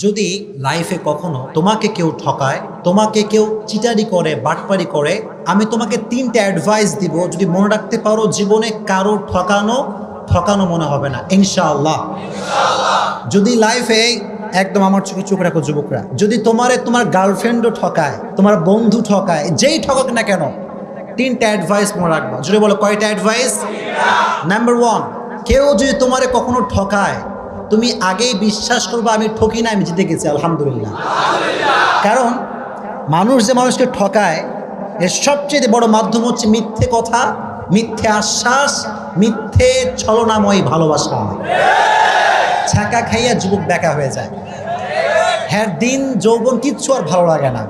যদি লাইফে কখনো তোমাকে কেউ ঠকায়, তোমাকে কেউ চিটারি করে, বাটপারি করে, আমি তোমাকে 3টা অ্যাডভাইস দিব। যদি মনে রাখতে পারো, জীবনে কারো ঠকানো মনে হবে না ইনশাআল্লাহ। যদি লাইফে একদম আমার চোখে চোখ রাখো যুবকরা, যদি তোমার গার্লফ্রেন্ডও ঠকায়, তোমার বন্ধু ঠকায়, যেই ঠকাক না কেন, 3টা অ্যাডভাইস মনে রাখবা। যদি বলো কয়টা অ্যাডভাইস? নাম্বার 1, কেউ যদি তোমারে কখনো ঠকায়, তুমি আগেই বিশ্বাস করবে আমি ঠকি না, আমি জিতে গেছি আলহামদুলিল্লাহ। কারণ মানুষ যে মানুষকে ঠকায়, এর সবচেয়ে বড় মাধ্যম হচ্ছে মিথ্যে কথা, মিথ্যে আশ্বাস, মিথ্যে ছলনাময় ভালোবাসা। ছাকা খাইয়া যুবক বেকা হয়ে যায়, হ্যাঁ দিন যৌবন কিচ্ছু আর ভালো লাগে না।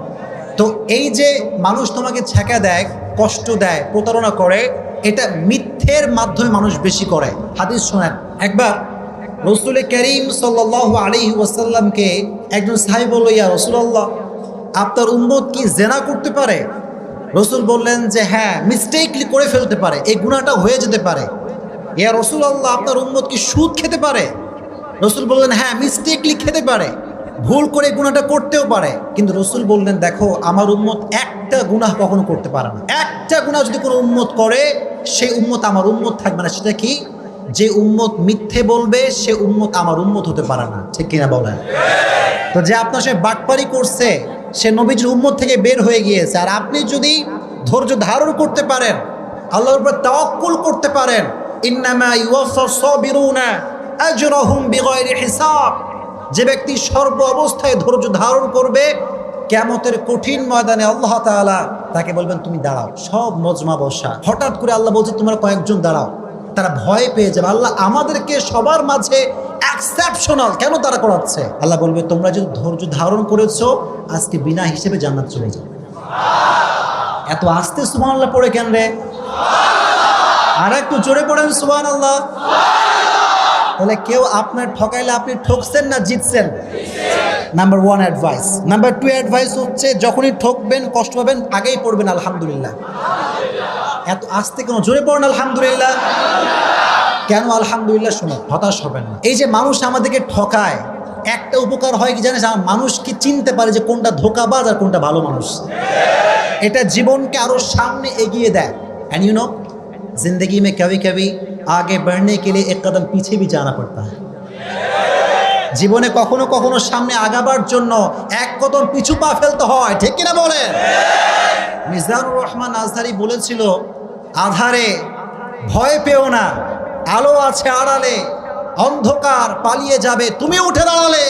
তো এই যে মানুষ তোমাকে ছ্যাঁকা দেয়, কষ্ট দেয়, প্রতারণা করে, এটা মিথ্যের মাধ্যমে মানুষ বেশি করে। হাদিস শোনেন, একবার রসুল করিম সাল্লাল্লাহু আলাইহি ওয়াসাল্লামকে একজন সাহাবী বলল, ইয়া রাসূলুল্লাহ, আপনার উম্মত কি জেনা করতে পারে? রসুল বললেন যে হ্যাঁ, মিস্টেকলি করে ফেলতে পারে, এই গুনাহটা হয়ে যেতে পারে। ইয়া রাসূলুল্লাহ, আপনার উম্মত কি সুদ খেতে পারে? রসুল বললেন হ্যাঁ, মিস্টেকলি খেতে পারে, ভুল করে গুনাহটা করতেও পারে। কিন্তু রসুল বললেন দেখো, আমার উম্মত একটা গুনাহ কখনো করতে পারে না। একটা গুনাহ যদি কোনো উম্মত করে, সেই উম্মত আমার উম্মত থাকবে না। সেটা কি? যে উম্মত মিথ্যে বলবে, সে উম্মত আমার উম্মত হতে পারে না। ঠিক কিনা বলেন? তো যে আপনার সে বাটপারি করছে, সে নবীজির উম্মত থেকে বের হয়ে গিয়েছে। আর আপনি যদি ধৈর্য ধারণ করতে পারেন, আল্লাহর উপর তাওয়াক্কুল করতে পারেন, ইন্নামা ইউওয়াফাস সাবিরুনা আজরাহুম বিগাইরি হিসাব, যে ব্যক্তি সর্ব অবস্থায় ধৈর্য ধারণ করবে, কিয়ামতের কঠিন ময়দানে আল্লাহ তাআলা তাকে বলবেন তুমি দাঁড়াও। সব মজমা বসা, হঠাৎ করে আল্লাহ বলছে তোমরা কয়েকজন দাঁড়াও। তারা ভয় পেয়ে যাবে, আল্লাহ আমাদেরকে সবার মাঝে এক্সেপশনাল কেন তারা করাচ্ছে? আল্লাহ বলবে তোমরা যদি ধৈর্য ধারণ করেছো, আজকে বিনা হিসেবে জান্নাত চলে যাবে। এত আস্তে সুবহানাল্লাহ পড়ে কেন রে? আর একটু জোরে পড়েন সুবহানাল্লাহ। তাহলে কেউ আপনার ঠকাইলে আপনি ঠকছেন না জিতছেন? Number 1 advice. নাম্বার 2 অ্যাডভাইস হচ্ছে, যখনই ঠকবেন, কষ্ট পাবেন, আগেই পড়বেন আলহামদুলিল্লাহ। এত আস্তে কেন? জোরে পড়েন আলহামদুলিল্লাহ। কেন আলহামদুলিল্লাহ? শুনে হতাশ হবেন না। এই যে মানুষ আমাদেরকে ঠকায়, একটা উপকার হয় কি জানেন? মানুষ কি চিনতে পারে যে কোনটা ধোঁকাবাজ আর কোনটা ভালো মানুষ। এটা জীবনকে আরো সামনে এগিয়ে দেয়। एंड यू नो, जिंदगी में कभी कभी आगे बढ़ने के लिए एक कदम पीछे भी जाना पड़ता है। জীবনে কখনো কখনো সামনে আগাবার জন্য এক কদম পিছু পা ফেলতে হয়। ঠিক কিনা বলেন? মিজানুর রহমান আজহারি বলেছিল, আধারে ভয় পেও না, আলো আছে আড়ালে, অন্ধকার পালিয়ে যাবে তুমি উঠে দাঁড়ালে।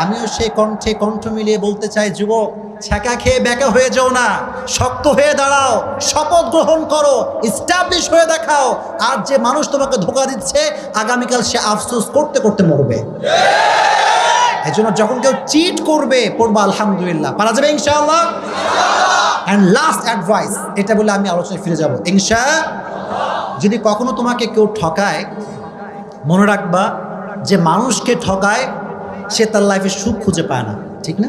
আমিও সেই কণ্ঠে কণ্ঠ মিলিয়ে বলতে চাই, যুবক, ছ্যাঁকা খেয়ে বেকা হয়ে যাও না, শক্ত হয়ে দাঁড়াও, শপথ গ্রহণ করো, ইস্টাবলিশ হয়ে দেখাও। আর যে মানুষ তোমাকে ধোঁকা দিচ্ছে, আগামীকাল সে আফসোস করতে করতে মরবে। এই জন্য যখন কেউ চিট করবে, পড়বা আলহামদুলিল্লাহ, পারা যাবে ইনশাআল্লাহ। অ্যান্ড লাস্ট অ্যাডভাইস, এটা বলে আমি আলোচনায় ফিরে যাব ইনশাআল্লাহ। যদি কখনো তোমাকে কেউ ঠকায়, মনে রাখবা যে মানুষকে ঠকায়, সে তার লাইফে সুখ খুঁজে পায় না। ঠিক না?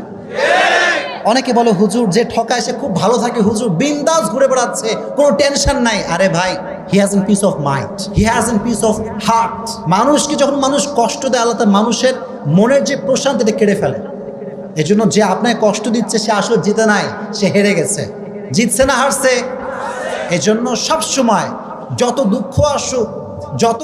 অনেকে বলে হুজুর, যে ঠকায় সে খুব ভালো থাকে, হুজুর বিন্দাস ঘুরে বেড়াচ্ছে, কোনো টেনশন নাই। আরে ভাই, he has N piece of mind, he has N piece of heart. মানুষকে যখন মানুষ কষ্ট দেয়, আল্লাহ তার মানুষের মনের যে প্রশান্তিটা কেড়ে ফেলে। এই জন্য যে আপনাকে কষ্ট দিচ্ছে, সে আসলে জিতে নাই, সে হেরে গেছে। জিতছে না হারছে? এই জন্য সবসময় যত দুঃখ আসুক, যত